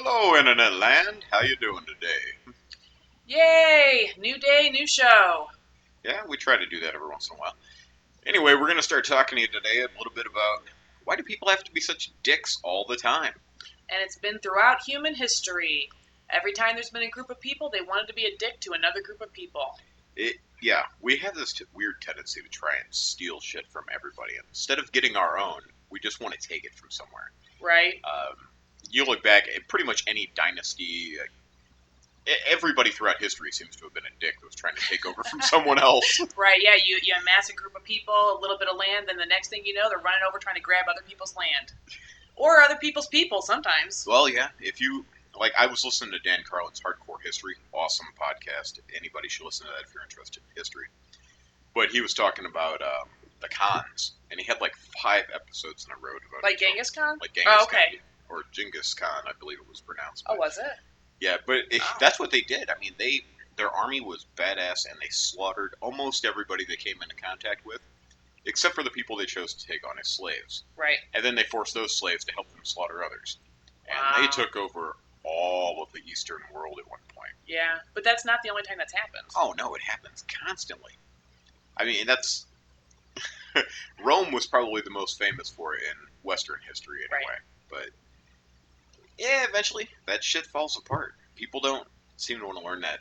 Hello, Internet Land. How you doing today? Yay! New day, new show. Yeah, we try to do that every once in a while. Anyway, we're going to start talking to you today a little bit about why do people have to be such dicks all the time? And it's been throughout human history. Every time there's been a group of people, they wanted to be a dick to another group of people. Yeah, we have this weird tendency to try and steal shit from everybody. Instead of getting our own, we just want to take it from somewhere. Right? You look back at pretty much any dynasty, everybody throughout history seems to have been a dick that was trying to take over from someone else. Right, yeah, you amass a group of people, a little bit of land, then the next thing you know, they're running over trying to grab other people's land. Or other people's people sometimes. Well, yeah, if you like, I was listening to Dan Carlin's Hardcore History, awesome podcast. Anybody should listen to that if you're interested in history. But he was talking about the Khans, and he had like 5 episodes in a row devoted Like to Genghis Khan? like Genghis Oh, okay. Khan, or Genghis Khan, I believe it was pronounced. Oh, But, was it? yeah, but Oh. that's what they did. I mean, their army was badass, and they slaughtered almost everybody they came into contact with, except for the people they chose to take on as slaves. Right. And then they forced those slaves to help them slaughter others. And Wow. they took over all of the Eastern world at one point. Yeah, but that's not the only time that's happened. Oh, no, it happens constantly. I mean, that's... Rome was probably the most famous for it in Western history anyway. Right. But, yeah, eventually that shit falls apart. People don't seem to want to learn that.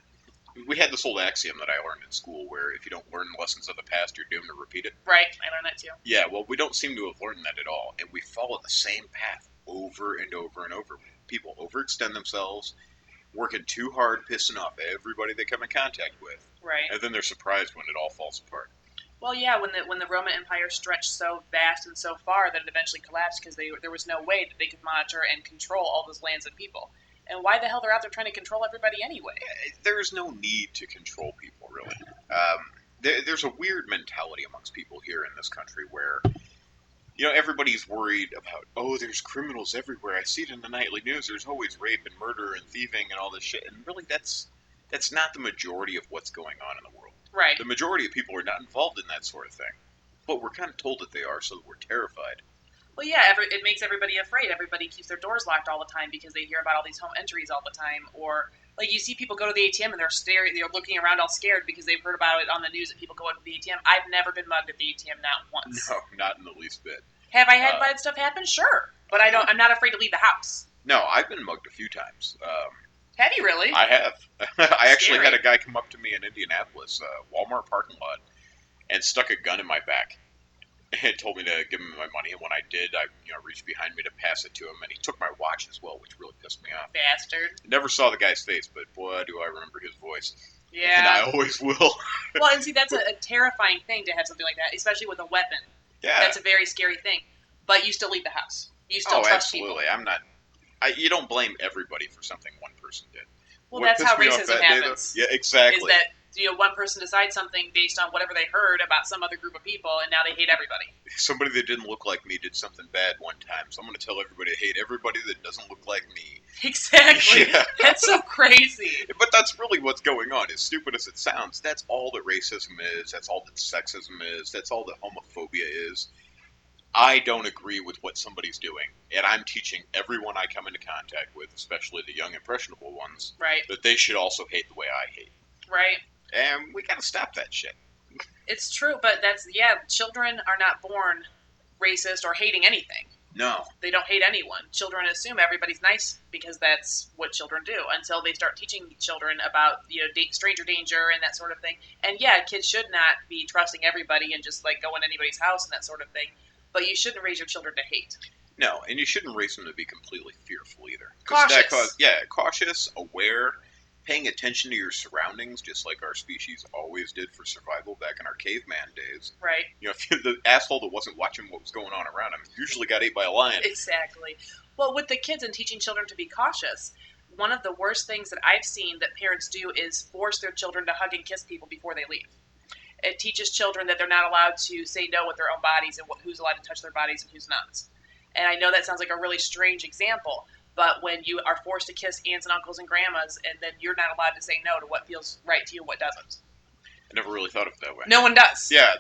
We had this old axiom that I learned in school where if you don't learn lessons of the past, you're doomed to repeat it. Right, I learned that too. Yeah, well, we don't seem to have learned that at all, and we follow the same path over and over and over. People overextend themselves, working too hard, pissing off everybody they come in contact with, Right. and then they're surprised when it all falls apart. Well, yeah, when the Roman Empire stretched so vast and so far that it eventually collapsed because there was no way that they could monitor and control all those lands and people. And why the hell they're out there trying to control everybody anyway? There's no need to control people, really. There's a weird mentality amongst people here in this country where, everybody's worried about, oh, there's criminals everywhere. I see it in the nightly news. There's always rape and murder and thieving and all this shit. And really, that's not the majority of what's going on in the world. Right. The majority of people are not involved in that sort of thing. But we're kind of told that they are, so that we're terrified. Well, yeah, it makes everybody afraid. Everybody keeps their doors locked all the time because they hear about all these home entries all the time. Or, like, you see people go to the ATM and they're looking around all scared because they've heard about it on the news that people go into the ATM. I've never been mugged at the ATM, not once. No, not in the least bit. Have I had bad stuff happen? Sure. But I'm not afraid to leave the house. No, I've been mugged a few times. Have you really? I have. I actually Scary. had a guy come up to me in Indianapolis, Walmart parking lot, and stuck a gun in my back and told me to give him my money. And when I did, I reached behind me to pass it to him, and he took my watch as well, which really pissed me off. Bastard. Never saw the guy's face, but boy, do I remember his voice. Yeah. And I always will. Well, and see, that's a terrifying thing to have something like that, especially with a weapon. Yeah. That's a very scary thing. But you still leave the house. You still trust absolutely. people. I'm not. You don't blame everybody for something one person did. Well, What that's how pissed me off racism that day, though- happens. Yeah, exactly. Is that one person decides something based on whatever they heard about some other group of people, and now they hate everybody. Somebody that didn't look like me did something bad one time, so I'm going to tell everybody to hate everybody that doesn't look like me. Exactly. Yeah. That's so crazy. But that's really what's going on. As stupid as it sounds, that's all that racism is. That's all that sexism is. That's all that homophobia is. I don't agree with what somebody's doing, and I'm teaching everyone I come into contact with, especially the young, impressionable ones, Right. that they should also hate the way I hate. Right. And we got to stop that shit. It's true, but children are not born racist or hating anything. No. They don't hate anyone. Children assume everybody's nice because that's what children do until they start teaching children about stranger danger and that sort of thing. And yeah, kids should not be trusting everybody and just like go in anybody's house and that sort of thing. But you shouldn't raise your children to hate. No, and you shouldn't raise them to be completely fearful either. Cautious. Cautious, aware, paying attention to your surroundings, just like our species always did for survival back in our caveman days. Right. If you're the asshole that wasn't watching what was going on around him usually got ate by a lion. Exactly. Well, with the kids and teaching children to be cautious, one of the worst things that I've seen that parents do is force their children to hug and kiss people before they leave. It teaches children that they're not allowed to say no with their own bodies and who's allowed to touch their bodies and who's not. And I know that sounds like a really strange example, but when you are forced to kiss aunts and uncles and grandmas, and then you're not allowed to say no to what feels right to you and what doesn't. I never really thought of it that way. No one does. Yeah,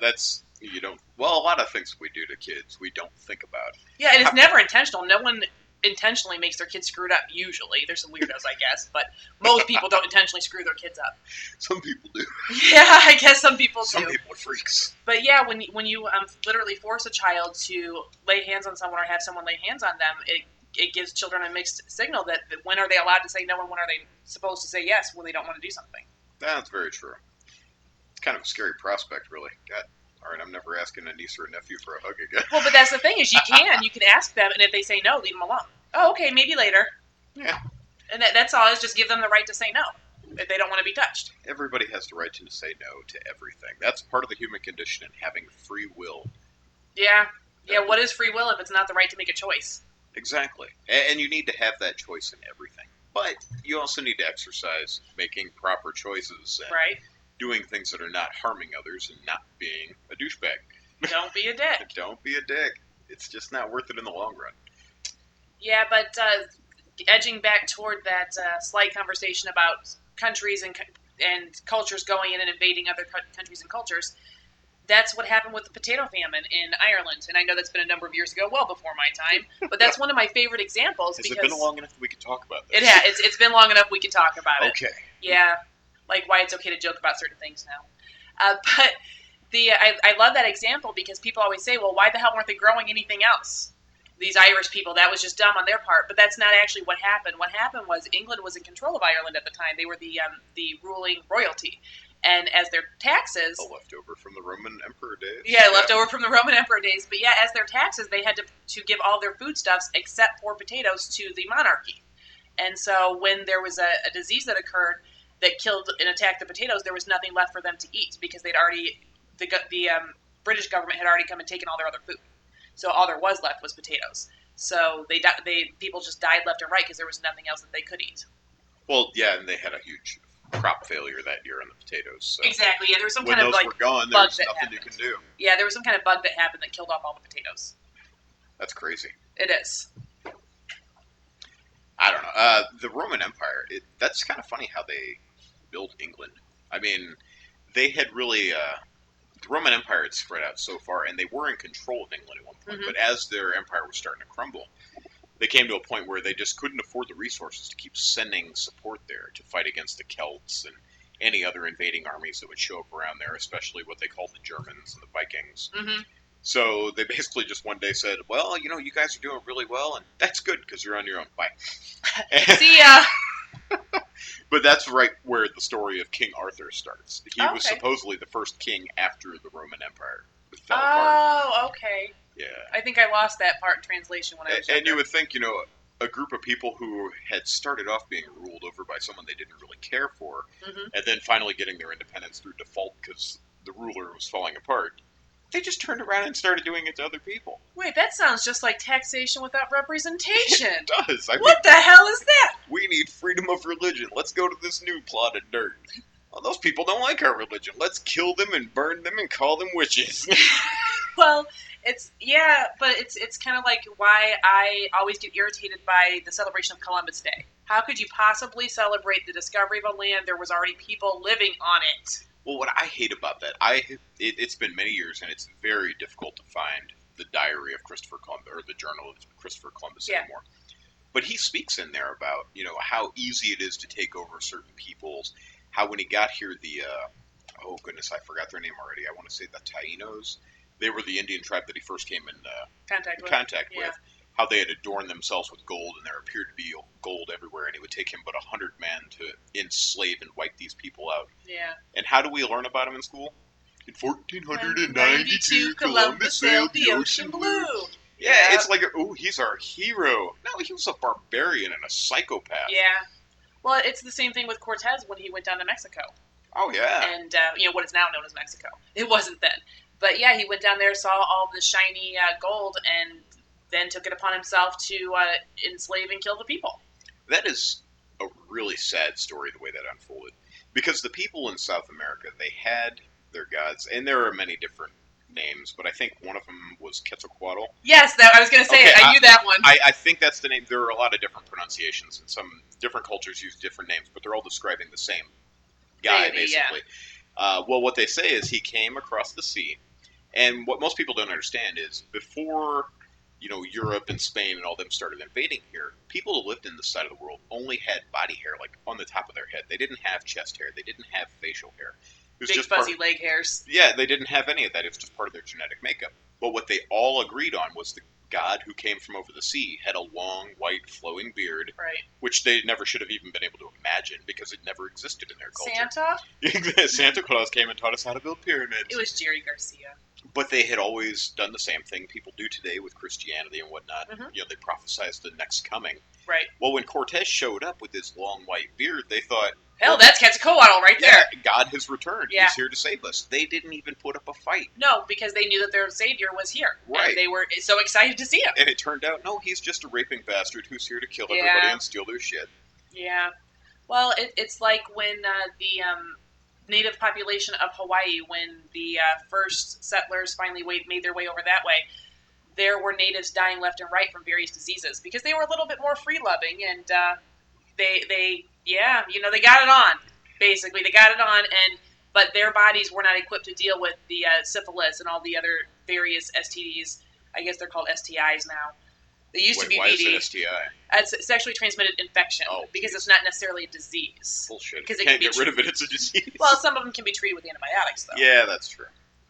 well, a lot of things we do to kids we don't think about. Yeah, and it's never intentional. No one intentionally makes their kids screwed up. Usually, there's some weirdos, I guess, but most people don't intentionally screw their kids up. Some people do. Yeah, I guess some people do. Some people are freaks. But yeah, when you literally force a child to lay hands on someone or have someone lay hands on them, it gives children a mixed signal that when are they allowed to say no and when are they supposed to say yes when they don't want to do something. That's very true. It's kind of a scary prospect, really. God. All right, I'm never asking a niece or a nephew for a hug again. Well, but that's the thing is you can ask them, and if they say no, leave them alone. Oh, okay, maybe later. Yeah. And that's all. Is just give them the right to say no if they don't want to be touched. Everybody has the right to say no to everything. That's part of the human condition and having free will. Yeah. Yeah, what is free will if it's not the right to make a choice? Exactly. And you need to have that choice in everything. But you also need to exercise making proper choices and right. doing things that are not harming others and not being a douchebag. Don't be a dick. Don't be a dick. It's just not worth it in the long run. Yeah, but edging back toward that slight conversation about countries and cultures going in and invading other countries and cultures, that's what happened with the potato famine in Ireland. And I know that's been a number of years ago, well before my time, but that's one of my favorite examples. Has it been long enough that we can talk about this? It has. It's been long enough we can talk about it. Okay. Yeah, like why it's okay to joke about certain things now. But I love that example because people always say, well, why the hell weren't they growing anything else? These Irish people, that was just dumb on their part. But that's not actually what happened. What happened was England was in control of Ireland at the time. They were the ruling royalty. And as their taxes... The leftover from the Roman Emperor days. Yeah, leftover from the Roman Emperor days. But yeah, as their taxes, they had to give all their foodstuffs except for potatoes to the monarchy. And so when there was a disease that occurred that killed and attacked the potatoes, there was nothing left for them to eat because they'd already... The British government had already come and taken all their other food. So all there was left was potatoes. So people just died left and right because there was nothing else that they could eat. Well, yeah, and they had a huge crop failure that year on the potatoes. So exactly. Yeah, there was some when kind of those were gone, there was nothing you can do. Yeah, there was some kind of bug that happened that killed off all the potatoes. That's crazy. It is. I don't know. The Roman Empire, that's kind of funny how they built England. I mean, they had really... the Roman Empire had spread out so far, and they were in control of England at one point. Mm-hmm. But as their empire was starting to crumble, they came to a point where they just couldn't afford the resources to keep sending support there to fight against the Celts and any other invading armies that would show up around there, especially what they called the Germans and the Vikings. Mm-hmm. So they basically just one day said, well, you guys are doing really well, and that's good because you're on your own. Bye. See ya. But that's right where the story of King Arthur starts. He was supposedly the first king after the Roman Empire fell apart. Oh, okay. Yeah. I think I lost that part in translation when I was younger. And you would think, a group of people who had started off being ruled over by someone they didn't really care for, mm-hmm. and then finally getting their independence through default because the ruler was falling apart, they just turned around and started doing it to other people. Wait, that sounds just like taxation without representation. It does. What the hell is that? We need freedom of religion. Let's go to this new plot of dirt. Well, those people don't like our religion. Let's kill them and burn them and call them witches. Well, it's kind of like why I always get irritated by the celebration of Columbus Day. How could you possibly celebrate the discovery of a land there was already people living on it? Well, what I hate about that, it's been many years, and it's very difficult to find the diary of Christopher Columbus, or the journal of Christopher Columbus anymore. But he speaks in there about, how easy it is to take over certain peoples, how when he got here, oh goodness, I forgot their name already. I want to say the Taínos. They were the Indian tribe that he first came in contact with. How they had adorned themselves with gold, and there appeared to be gold everywhere, and it would take him but 100 men to enslave and wipe these people out. Yeah. And how do we learn about him in school? In 1492, Columbus sailed the ocean blue. Yeah, it's like, he's our hero. No, he was a barbarian and a psychopath. Yeah. Well, it's the same thing with Cortez when he went down to Mexico. Oh, yeah. And, what is now known as Mexico. It wasn't then. But, yeah, he went down there, saw all the shiny gold, and then took it upon himself to enslave and kill the people. That is a really sad story, the way that unfolded. Because the people in South America, they had their gods, and there are many different names, but I think one of them was Quetzalcoatl. Yes, I was going to say it. I knew that one. I think that's the name. There are a lot of different pronunciations, and some different cultures use different names, but they're all describing the same guy, basically. Yeah. Well, what they say is he came across the sea, and what most people don't understand is before Europe and Spain and all them started invading here, people who lived in this side of the world only had body hair, like on the top of their head. They didn't have chest hair. They didn't have facial hair. It was Big just fuzzy leg hairs. yeah, they didn't have any of that. It was just part of their genetic makeup. But what they all agreed on was the god who came from over the sea had a long, white, flowing beard, Right. which they never should have even been able to imagine because it never existed in their culture. Santa? Santa Claus came and taught us how to build pyramids. It was Jerry Garcia. But they had always done the same thing people do today with Christianity and whatnot. Mhm. They prophesized the next coming. Right. Well, when Cortez showed up with his long white beard, they thought, Hell, that's Quetzalcoatl right yeah, there. God has returned. Yeah. He's here to save us. They didn't even put up a fight. No, because they knew that their savior was here. Right. And they were so excited to see him. And it turned out, no, he's just a raping bastard who's here to kill Yeah. everybody and steal their shit. Yeah. Well, it's like when the native population of Hawaii, when the first settlers finally made their way over that way, there were natives dying left and right from various diseases because they were a little bit more free-loving and they got it on. Basically, they got it on, but their bodies were not equipped to deal with the syphilis and all the other various STDs. I guess they're called STIs now. They used to be why VD. is it STI? It's sexually transmitted infection because geez. it's not necessarily a disease. Bullshit. Because You can't get rid of it. It's a disease. Well, some of them can be treated with antibiotics, though. Yeah, that's true.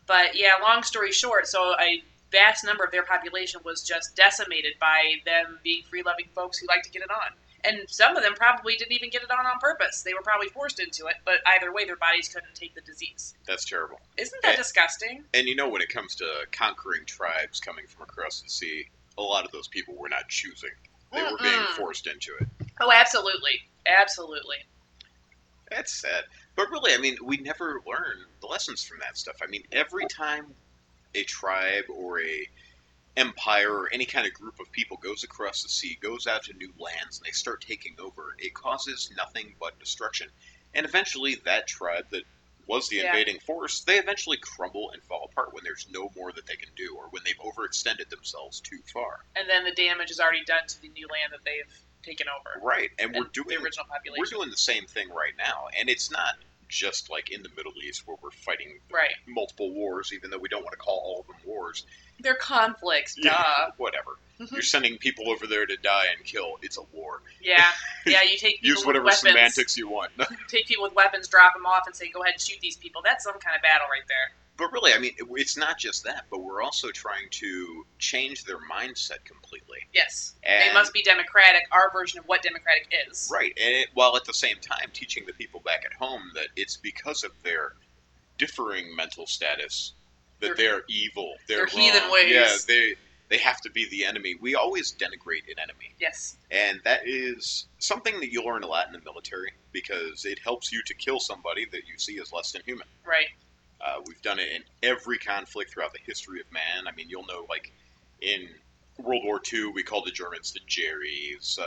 But yeah, long story short, so a vast number of their population was just decimated by them being free-loving folks who like to get it on. And some of them probably didn't even get it on purpose. They were probably forced into it, but either way, their bodies couldn't take the disease. That's terrible. Isn't that disgusting? And when it comes to conquering tribes coming from across the sea, a lot of those people were not choosing. They were being forced into it. Oh, absolutely. Absolutely. That's sad. But really, we never learn the lessons from that stuff. Every time a tribe or a empire or any kind of group of people goes across the sea, goes out to new lands, and they start taking over, it causes nothing but destruction. And eventually, that tribe that was the invading force, they eventually crumble and fall apart when there's no more that they can do, or when they've overextended themselves too far. And then the damage is already done to the new land that they've taken over. Right, and we're doing the original population. We're doing the same thing right now, and it's not just like in the Middle East where we're fighting multiple wars, even though we don't want to call all of them wars. They're conflicts, duh. Yeah, whatever. You're sending people over there to die and kill. It's a war. Yeah, you take people use whatever with weapons, semantics you want. Take people with weapons, drop them off, and say, go ahead and shoot these people. That's some kind of battle right there. But really, it's not just that, but we're also trying to change their mindset completely. Yes. And they must be democratic, our version of what democratic is. Right, and while at the same time teaching the people back at home that it's because of their differing mental status that they're evil, they're heathen ways. Yeah, they have to be the enemy. We always denigrate an enemy. Yes. And that is something that you learn a lot in the military because it helps you to kill somebody that you see as less than human. Right. We've done it in every conflict throughout the history of man. You'll know, like, in World War II, we called the Germans the Jerries.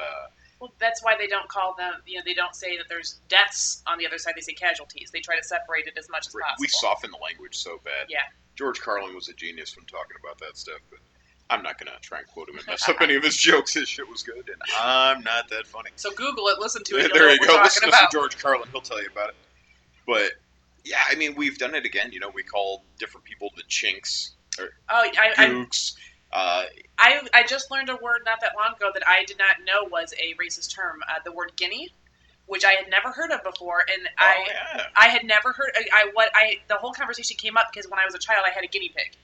Well, that's why they don't call them, they don't say that there's deaths on the other side. They say casualties. They try to separate it as much as possible. We soften the language so bad. Yeah. George Carlin was a genius when talking about that stuff, but I'm not going to try and quote him and mess up any of his jokes. His shit was good, and I'm not that funny. So Google it, listen to it, there you go. Listen to George Carlin. He'll tell you about it. But, yeah, we've done it again. We call different people the chinks, or gooks. I just learned a word not that long ago that I did not know was a racist term. The word guinea, which I had never heard of before, and I had never heard. The whole conversation came up because when I was a child, I had a guinea pig,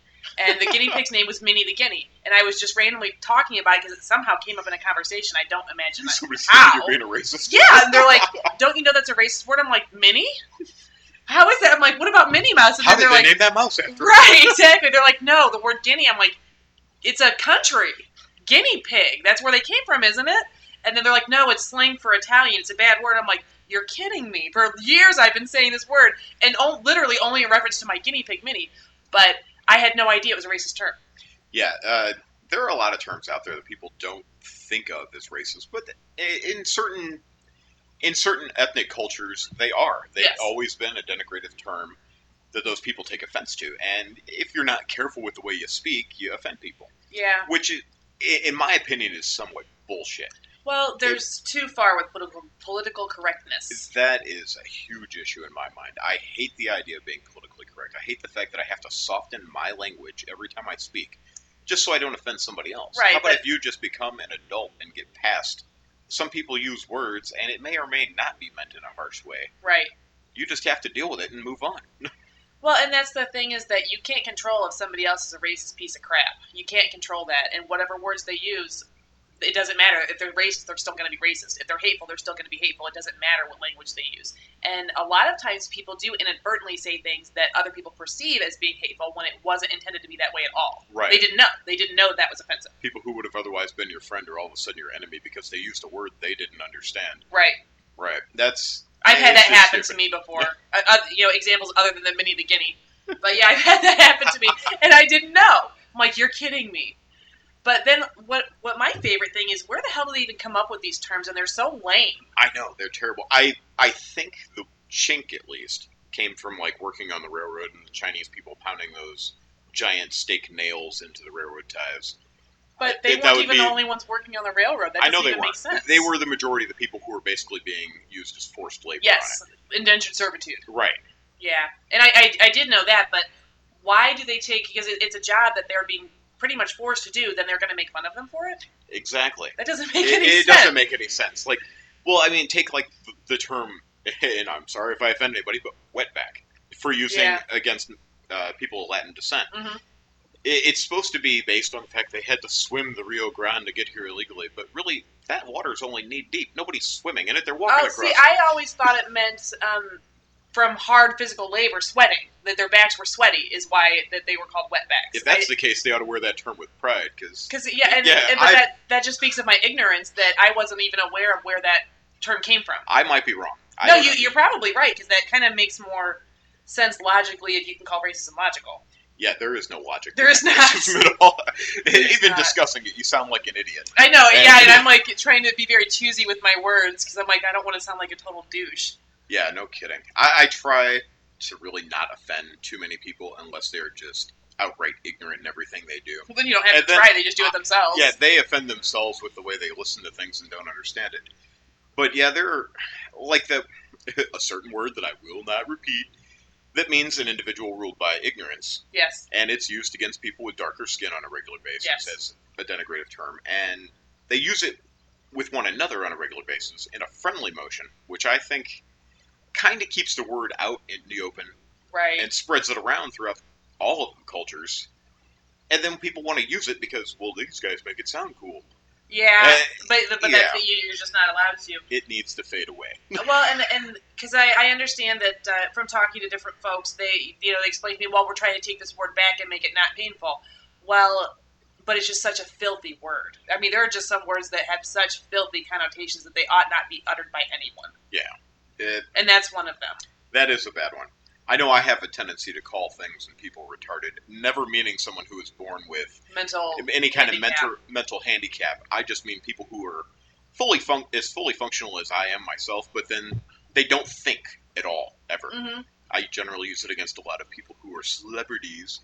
and the guinea pig's name was Minnie the Guinea, and I was just randomly talking about it because it somehow came up in a conversation. I don't imagine how. You're being a racist. Yeah, and they're like, "Don't you know that's a racist word?" I'm like, "Minnie." How is that? I'm like, what about Minnie Mouse? And how did they name that mouse after? Right, exactly. They're like, no, the word guinea. I'm like, it's a country. Guinea pig. That's where they came from, isn't it? And then they're like, no, it's slang for Italian. It's a bad word. I'm like, you're kidding me. For years I've been saying this word, and literally only in reference to my guinea pig, Minnie. But I had no idea it was a racist term. Yeah, there are a lot of terms out there that people don't think of as racist, but in certain ethnic cultures, they are. They've always been a denigrative term that those people take offense to. And if you're not careful with the way you speak, you offend people. Yeah. Which, in my opinion, is somewhat bullshit. Well, there's too far with political correctness. That is a huge issue in my mind. I hate the idea of being politically correct. I hate the fact that I have to soften my language every time I speak just so I don't offend somebody else. How Right, about but if you just become an adult and get past? Some people use words, and it may or may not be meant in a harsh way. right. You just have to deal with it and move on. Well, and that's the thing is that you can't control if somebody else is a racist piece of crap. You can't control that, and whatever words they use, it doesn't matter. If they're racist, they're still going to be racist. If they're hateful, they're still going to be hateful. It doesn't matter what language they use. And a lot of times people do inadvertently say things that other people perceive as being hateful when it wasn't intended to be that way at all. Right. They didn't know. They didn't know that was offensive. People who would have otherwise been your friend are all of a sudden your enemy because they used a word they didn't understand. Right. Right. That's. I've had that happen stupid. to me before. Examples other than the Minnie the Guinea. But yeah, I've had that happen to me, and I didn't know. I'm like, you're kidding me. But then, what my favorite thing is, where the hell do they even come up with these terms? And they're so lame. I know they're terrible. I think the chink at least came from like working on the railroad and the Chinese people pounding those giant stake nails into the railroad ties. But they weren't even the only ones working on the railroad. That doesn't even make sense. They were the majority of the people who were basically being used as forced labor. Yes, indentured servitude. Right. Yeah, and I did know that, but why do they take? Because it's a job that they're being pretty much forced to do. Then they're going to make fun of them for it. Exactly. That doesn't make any sense. It doesn't make any sense. Like, well, I mean, take like the term, and I'm sorry if I offend anybody, but wetback for using against people of Latin descent. Mm-hmm. It's supposed to be based on the fact they had to swim the Rio Grande to get here illegally, but really, that water's only knee deep. Nobody's swimming in it. They're walking across it. I always thought it meant from hard physical labor, sweating, that their backs were sweaty is why that they were called wetbacks. If that's the case, they ought to wear that term with pride, because that just speaks of my ignorance that I wasn't even aware of where that term came from. I might be wrong. You're probably right, because that kind of makes more sense logically if you can call racism logical. Yeah, there is no logic. There is not. At all. Even discussing it, you sound like an idiot. I know, and I'm like trying to be very choosy with my words because I'm like, I don't want to sound like a total douche. Yeah, no kidding. I try to really not offend too many people unless they're just outright ignorant in everything they do. Well, then you don't have to try, they just do it themselves. Yeah, they offend themselves with the way they listen to things and don't understand it. But yeah, there are, like a certain word that I will not repeat that means an individual ruled by ignorance. Yes. And it's used against people with darker skin on a regular basis as a denigrative term. And they use it with one another on a regular basis in a friendly motion, which I think kind of keeps the word out in the open, right, and spreads it around throughout all of the cultures. And then people want to use it because, well, these guys make it sound cool. Yeah, but you're just not allowed to. It needs to fade away. Well, and because I understand that from talking to different folks, they explain to me, well, we're trying to take this word back and make it not painful. Well, but it's just such a filthy word. I mean, there are just some words that have such filthy connotations that they ought not be uttered by anyone. Yeah. And that's one of them. That is a bad one. I know I have a tendency to call things and people retarded, never meaning someone who is born with any kind of mental handicap. I just mean people who are fully functional as I am myself, but then they don't think at all, ever. Mm-hmm. I generally use it against a lot of people who are celebrities.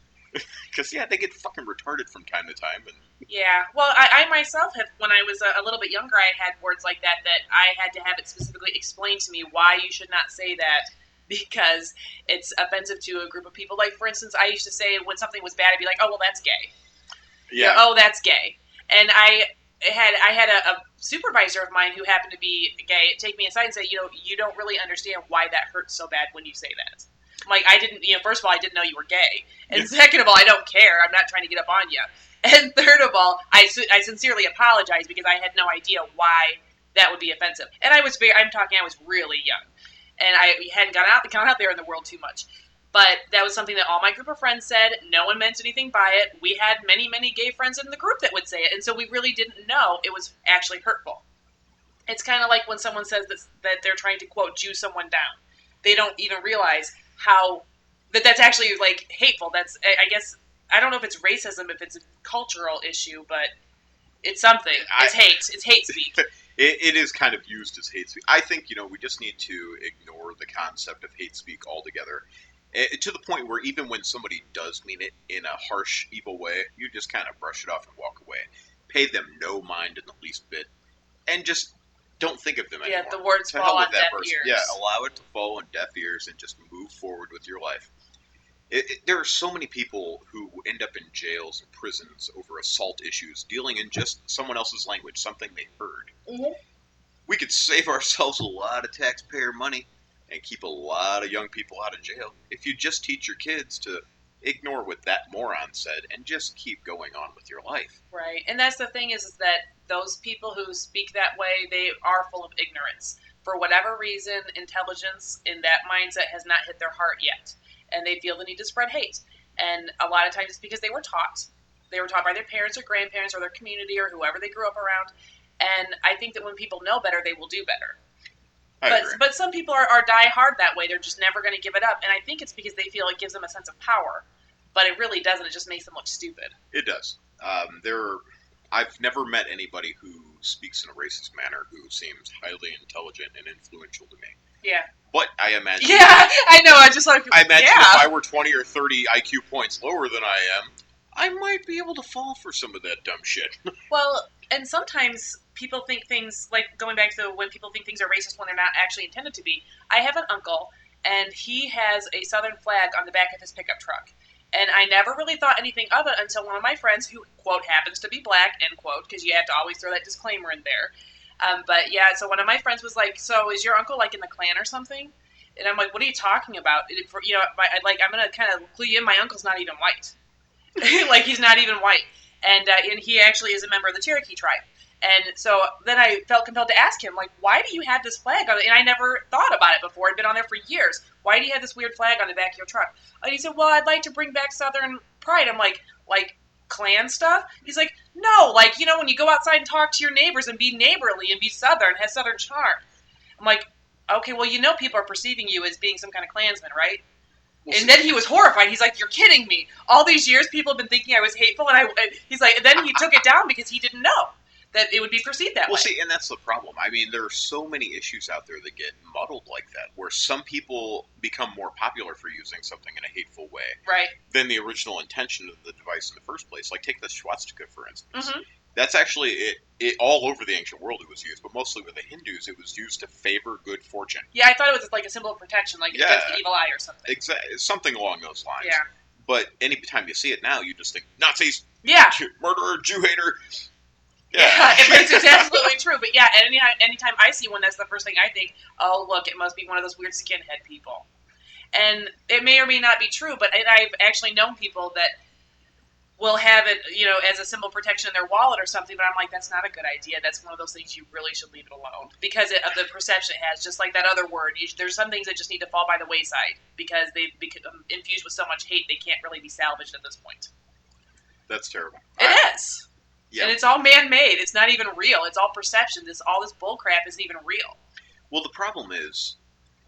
Because, they get fucking retarded from time to time. Yeah. Well, I myself have, when I was a little bit younger, I had words like that I had to have it specifically explained to me why you should not say that, because it's offensive to a group of people. Like, for instance, I used to say when something was bad, I'd be like, oh, well, that's gay. Yeah. Oh, that's gay. And I had a supervisor of mine who happened to be gay take me aside and say, you don't really understand why that hurts so bad when you say that. I'm like, I didn't, first of all, I didn't know you were gay. And second of all, I don't care. I'm not trying to get up on you. And third of all, I sincerely apologize because I had no idea why that would be offensive. And I was really young. And I hadn't gone out there in the world too much. But that was something that all my group of friends said. No one meant anything by it. We had many, many gay friends in the group that would say it. And so we really didn't know it was actually hurtful. It's kind of like when someone says that they're trying to, quote, Jew someone down. They don't even realize how that's actually, like, hateful. That's, I guess, I don't know if it's racism, if it's a cultural issue, but it's something. It's hate. It's hate speak. It is kind of used as hate speak. I think, we just need to ignore the concept of hate speak altogether. To the point where even when somebody does mean it in a harsh, evil way, you just kind of brush it off and walk away. Pay them no mind in the least bit. And just don't think of them anymore. Yeah, the words fall on deaf ears. Yeah, allow it to fall on deaf ears and just move forward with your life. There are so many people who end up in jails and prisons over assault issues, dealing in just someone else's language, something they heard. Mm-hmm. We could save ourselves a lot of taxpayer money and keep a lot of young people out of jail if you just teach your kids to ignore what that moron said and just keep going on with your life. Right. And that's the thing is that those people who speak that way, they are full of ignorance. For whatever reason, intelligence in that mindset has not hit their heart yet. And they feel the need to spread hate. And a lot of times it's because they were taught. They were taught by their parents or grandparents or their community or whoever they grew up around. And I think that when people know better, they will do better. I agree. But some people are die hard that way. They're just never going to give it up. And I think it's because they feel it gives them a sense of power. But it really doesn't. It just makes them look stupid. It does. I've never met anybody who speaks in a racist manner who seems highly intelligent and influential to me. Yeah. But I imagine. Yeah, I know. I just like. I imagine yeah. if I were 20 or 30 IQ points lower than I am, I might be able to fall for some of that dumb shit. Well, and sometimes people think things like going back to when people think things are racist when they're not actually intended to be. I have an uncle, and he has a Southern flag on the back of his pickup truck. And I never really thought anything of it until one of my friends, who, quote, happens to be black, end quote, because you have to always throw that disclaimer in there. But yeah, so one of my friends was like, "So is your uncle like in the Klan or something?" And I'm like, "What are you talking about?" I'm gonna kind of clue you in. My uncle's not even white. Like he's not even white, and he actually is a member of the Cherokee tribe. And so then I felt compelled to ask him, like, why do you have this flag on it? And I never thought about it before. It'd been on there for years. Why do you have this weird flag on the back of your truck? And he said, well, I'd like to bring back Southern pride. I'm like Klan stuff? He's like, no, like, when you go outside and talk to your neighbors and be neighborly and be Southern, has Southern charm. I'm like, okay, well, people are perceiving you as being some kind of Klansman, right? And then he was horrified. He's like, "You're kidding me! All these years, people have been thinking I was hateful." And he's like, and then he took it down because he didn't know that it would be perceived that way. Well, see, and that's the problem. I mean, there are so many issues out there that get muddled like that, where some people become more popular for using something in a hateful way, right, than the original intention of the device in the first place. Like, take the swastika, for instance. Mm-hmm. That's actually it. All over the ancient world, it was used, but mostly with the Hindus, it was used to favor good fortune. Yeah, I thought it was like a symbol of protection, like against the evil eye or something. Exactly, something along those lines. Yeah. But anytime you see it now, you just think Nazis, yeah, murderer, Jew hater. Yeah, it's absolutely true. But yeah, anytime I see one, that's the first thing I think. Oh, look, it must be one of those weird skinhead people. And it may or may not be true, but I've actually known people that will have it, as a symbol of protection in their wallet or something. But I'm like, that's not a good idea. That's one of those things you really should leave it alone because of the perception it has. Just like that other word, there's some things that just need to fall by the wayside because they've become infused with so much hate they can't really be salvaged at this point. That's terrible. It is. Yeah. And it's all man-made. It's not even real. It's all perception. All this bullcrap isn't even real. Well, the problem is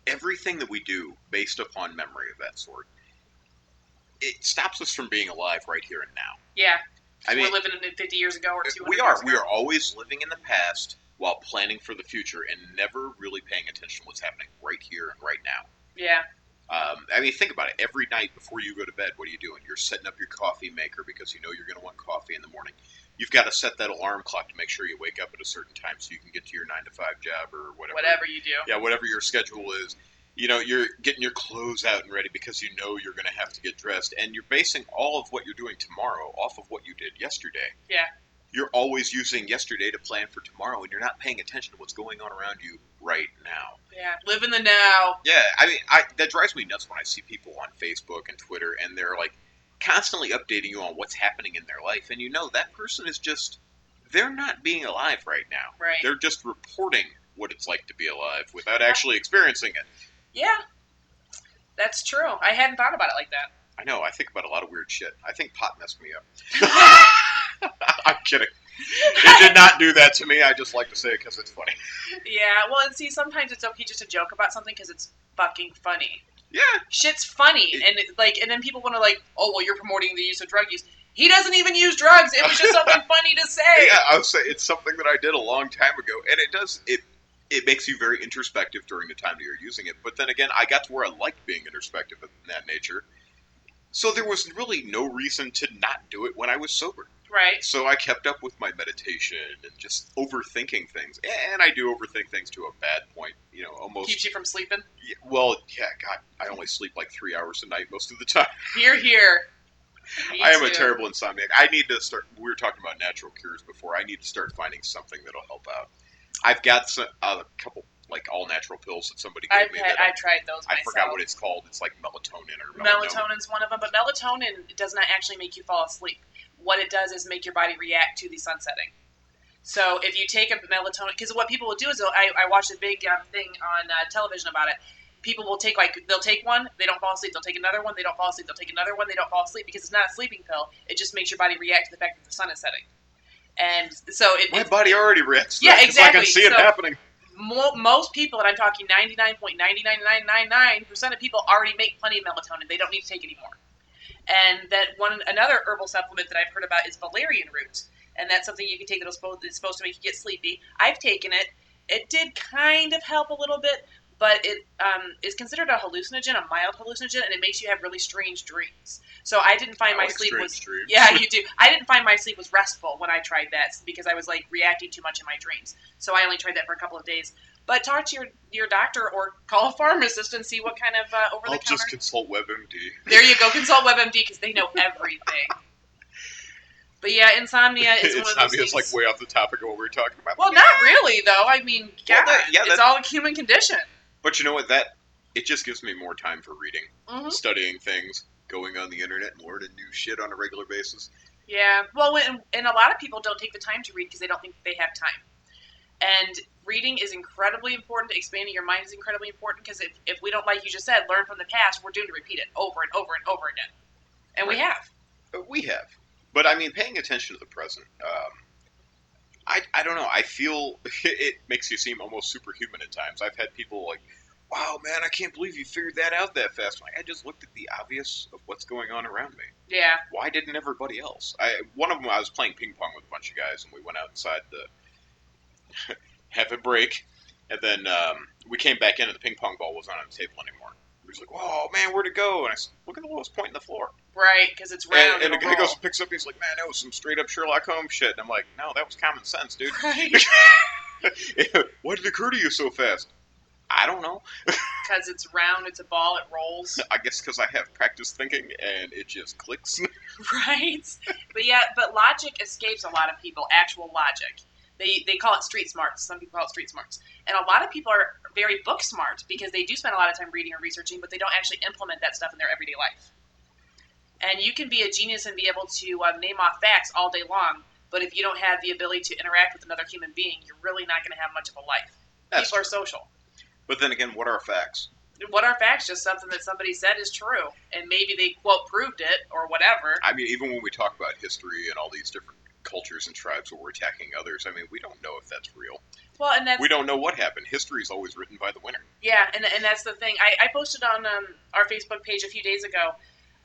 everything that we do based upon memory of that sort, it stops us from being alive right here and now. Yeah. I mean, we're living in 50 years ago or 200 We are. years ago. We are always living in the past while planning for the future and never really paying attention to what's happening right here and right now. Yeah. I mean, think about it. Every night before you go to bed, what are you doing? You're setting up your coffee maker because you know you're going to want coffee in the morning. You've got to set that alarm clock to make sure you wake up at a certain time so you can get to your 9-to-5 job or whatever. Whatever you do. Yeah, whatever your schedule is. You're getting your clothes out and ready because you know you're going to have to get dressed. And you're basing all of what you're doing tomorrow off of what you did yesterday. Yeah. You're always using yesterday to plan for tomorrow, and you're not paying attention to what's going on around you right now. Yeah, live in the now. Yeah, I mean, that drives me nuts when I see people on Facebook and Twitter, and they're like constantly updating you on what's happening in their life, and that person is they're not being alive right now. Right. They're just reporting what it's like to be alive without actually experiencing it. Yeah, that's true. I hadn't thought about it like that. I know. I think about a lot of weird shit. I think pot messed me up. I'm kidding. It did not do that to me. I just like to say it because it's funny. Yeah, well, and see, sometimes it's okay just to joke about something because it's fucking funny. Yeah. Shit's funny, and then people want to oh, well, you're promoting the use of drug use. He doesn't even use drugs. It was just something funny to say. Yeah, I would say it's something that I did a long time ago, and it makes you very introspective during the time that you're using it. But then again, I got to where I liked being introspective in that nature. So there was really no reason to not do it when I was sober. Right. So I kept up with my meditation and just overthinking things. And I do overthink things to a bad point, almost. Keeps you from sleeping. Well, yeah, God, I only sleep like 3 hours a night most of the time. Here, here. Me I am a too. terrible insomniac. I need to start. We were talking about natural cures before. I need to start finding something that'll help out. I've got a couple like all natural pills that somebody gave me that I've tried those I myself. forgot what it's called. It's like melatonin or melanoma. Melatonin's one of them, but melatonin does not actually make you fall asleep. What it does is make your body react to the sun setting. So if you take a melatonin, because what people will do is I watched a big thing on television about it. People will take they'll take one, they don't fall asleep. They'll take another one, they don't fall asleep. They'll take another one, they don't fall asleep because it's not a sleeping pill. It just makes your body react to the fact that the sun is setting. And so my body already reacts to yeah, that exactly. I can see it happening. Most people, and I'm talking 99.99999% of people already make plenty of melatonin. They don't need to take anymore. And that another herbal supplement that I've heard about is valerian root, and that's something you can take that's supposed to make you get sleepy. I've taken it. It did kind of help a little bit, but it is considered a hallucinogen, a mild hallucinogen, and it makes you have really strange dreams. So I didn't find my sleep was dreams. Yeah, you do. I didn't find my sleep was restful when I tried that because I was like reacting too much in my dreams. So I only tried that for a couple of days. But talk to your doctor or call a pharmacist and see what kind of over the counter. I'll just consult WebMD. There you go, consult WebMD because they know everything. But yeah, insomnia is one of those things. It's like way off the topic of what we were talking about. Well, not really though. I mean, God, it's all a human condition. But you know what? It just gives me more time for reading, studying things, going on the internet, and learning new shit on a regular basis. Yeah, well, and a lot of people don't take the time to read because they don't think they have time. And reading is incredibly important. Expanding your mind is incredibly important because if we don't, like you just said, learn from the past, we're doomed to repeat it over and over and over again. And right. We have. But I mean, paying attention to the present, I don't know. I feel it makes you seem almost superhuman at times. I've had people like, wow, man, I can't believe you figured that out that fast. I just looked at the obvious of what's going on around me. Yeah. Why didn't everybody else? One of them, I was playing ping pong with a bunch of guys, and we went outside to have a break, and then we came back in, and the ping pong ball wasn't on the table anymore. He was like, "Oh man, where'd it go?" And I said, "Look at the lowest point in the floor." Right, because it's round. And the guy goes and picks up. He's like, "Man, that was some straight up Sherlock Holmes shit." And I'm like, "No, that was common sense, dude." Right. Why did it occur to you so fast? I don't know. Because it's round, it's a ball, it rolls. I guess because I have practice thinking and it just clicks. Right. But logic escapes a lot of people. Actual logic. They call it street smarts. Some people call it street smarts. And a lot of people are very book smart because they do spend a lot of time reading or researching, but they don't actually implement that stuff in their everyday life. And you can be a genius and be able to name off facts all day long, but if you don't have the ability to interact with another human being, you're really not going to have much of a life. People are social. But then again, what are facts? What are facts? Just something that somebody said is true, and maybe they, quote, proved it or whatever. I mean, even when we talk about history and all these different cultures and tribes where we're attacking others, I mean, we don't know if that's real. Well, and we don't know what happened. History is always written by the winner. Yeah, and that's the thing. I posted on our Facebook page a few days ago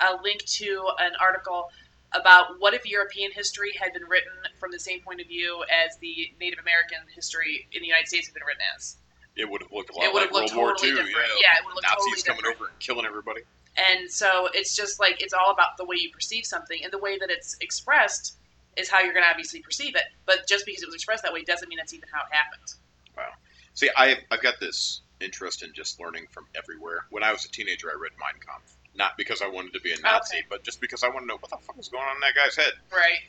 a link to an article about what if European history had been written from the same point of view as the Native American history in the United States had been written as. It would have looked a lot like World War II. Yeah, it would have looked Nazis totally coming over and killing everybody. And so it's just like it's all about the way you perceive something, and the way that it's expressed is how you're going to obviously perceive it. But just because it was expressed that way doesn't mean that's even how it happened. Wow. See, I've got this interest in just learning from everywhere. When I was a teenager, I read Mein Kampf. Not because I wanted to be a Nazi, but just because I wanted to know what the fuck was going on in that guy's head. Right.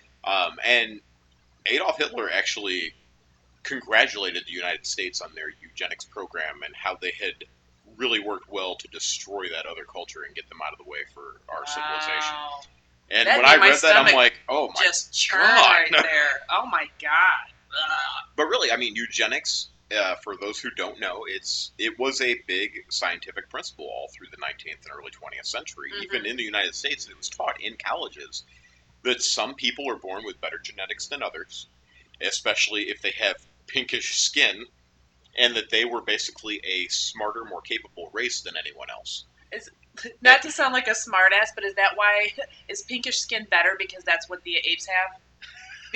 And Adolf Hitler actually congratulated the United States on their eugenics program and how they had really worked well to destroy that other culture and get them out of the way for our civilization. And when I read that, I'm like, oh my just God. Right there. Oh my God. Ugh. But really, I mean, eugenics, for those who don't know, it was a big scientific principle all through the 19th and early 20th century. Mm-hmm. Even in the United States, it was taught in colleges that some people are born with better genetics than others, especially if they have pinkish skin, and that they were basically a smarter, more capable race than anyone else. Not to sound like a smartass, but is that why is pinkish skin better because that's what the apes have?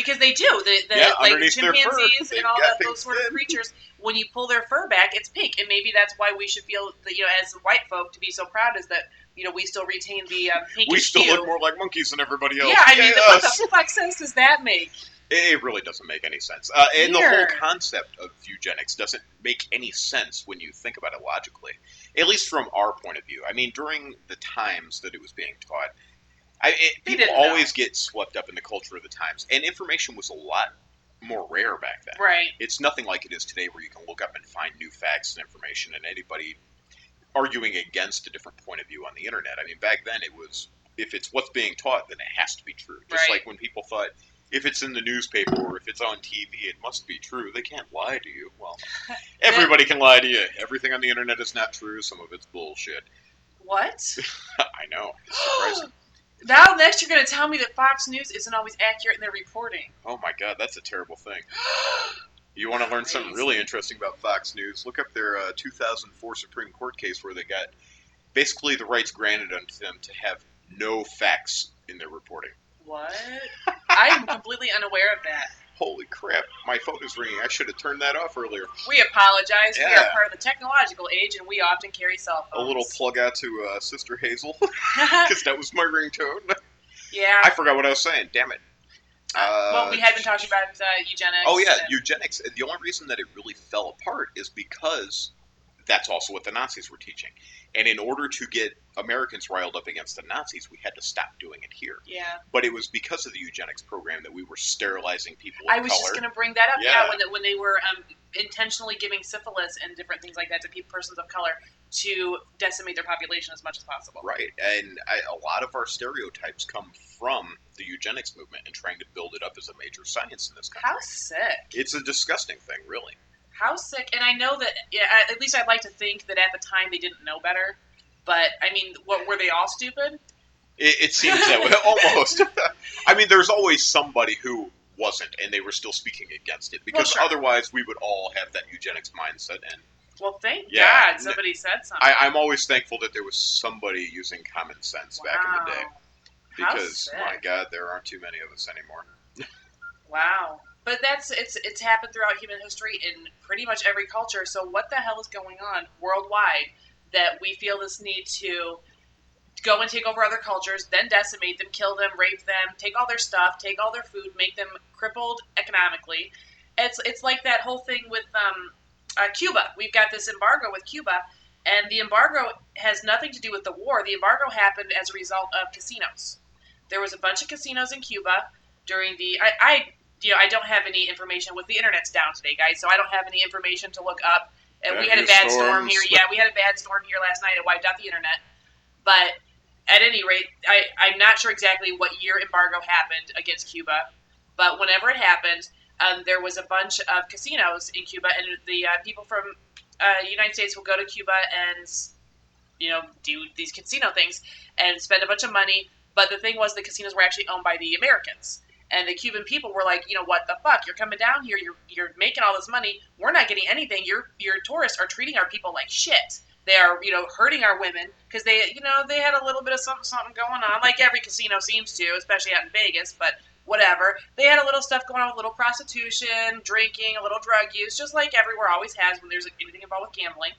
Because they do. Yeah, Like underneath their fur, chimpanzees they've and all got that pink those sort of skin. creatures, when you pull their fur back, it's pink, and maybe that's why we should feel that, as white folk, to be so proud is that we still retain the We pinkish still look hue. more like monkeys than everybody else. Yeah, I mean, what Yes! the fuck sense does that make? It really doesn't make any sense. And the whole Weird. concept of eugenics doesn't make any sense when you think about it logically, at least from our point of view. I mean, during the times that it was being taught, They people didn't know. always get swept up in the culture of the times, and information was a lot more rare back then. Right. It's nothing like it is today, where you can look up and find new facts and information, and anybody arguing against a different point of view on the internet. I mean, back then it was, if it's what's being taught, then it has to be true. Just Right. like when people thought, if it's in the newspaper or if it's on TV, it must be true. They can't lie to you. Well, everybody can lie to you. Everything on the internet is not true. Some of it's bullshit. What? I know. It's surprising. Now next you're going to tell me that Fox News isn't always accurate in their reporting. Oh my god, that's a terrible thing. You want to learn something really interesting about Fox News? Look up their 2004 Supreme Court case where they got basically the rights granted unto them to have no facts in their reporting. What? I'm completely unaware of that. Holy crap, my phone is ringing. I should have turned that off earlier. We apologize. We Yeah. are part of the technological age, and we often carry cell phones. A little plug out to Sister Hazel, because that was my ringtone. Yeah. I forgot what I was saying. Damn it. Well, we had been talking about eugenics. Oh, yeah, eugenics. The only reason that it really fell apart is because that's also what the Nazis were teaching. And in order to get Americans riled up against the Nazis, we had to stop doing it here. Yeah. But it was because of the eugenics program that we were sterilizing people of I was color. just going to bring that up. Yeah. When they were intentionally giving syphilis and different things like that to persons of color to decimate their population as much as possible. Right. And a lot of our stereotypes come from the eugenics movement and trying to build it up as a major science in this country. How sick. It's a disgusting thing, really. How sick. And I know that, at least I'd like to think that at the time they didn't know better. But, I mean, what, were they all stupid? It seems that way, almost. I mean, there's always somebody who wasn't, and they were still speaking against it. Because otherwise we would all have that eugenics mindset. And well, thank God somebody said something. I'm always thankful that there was somebody using common sense back in the day. Because, my God, there aren't too many of us anymore. Wow. But it's happened throughout human history in pretty much every culture. So what the hell is going on worldwide that we feel this need to go and take over other cultures, then decimate them, kill them, rape them, take all their stuff, take all their food, make them crippled economically? It's like that whole thing with Cuba. We've got this embargo with Cuba, and the embargo has nothing to do with the war. The embargo happened as a result of casinos. There was a bunch of casinos in Cuba during the I don't have any information with the internet's down today, guys, so I don't have any information to look up. And we had a bad storm here. Yeah, we had a bad storm here last night. It wiped out the internet. But at any rate, I'm not sure exactly what year embargo happened against Cuba. But whenever it happened, there was a bunch of casinos in Cuba, and the people from the United States will go to Cuba and do these casino things and spend a bunch of money. But the thing was, the casinos were actually owned by the Americans. And the Cuban people were like, what the fuck? You're coming down here. You're making all this money. We're not getting anything. Your tourists are treating our people like shit. They are, hurting our women because they had a little bit of something going on, like every casino seems to, especially out in Vegas. But whatever, they had a little stuff going on with a little prostitution, drinking, a little drug use, just like everywhere always has when there's anything involved with gambling.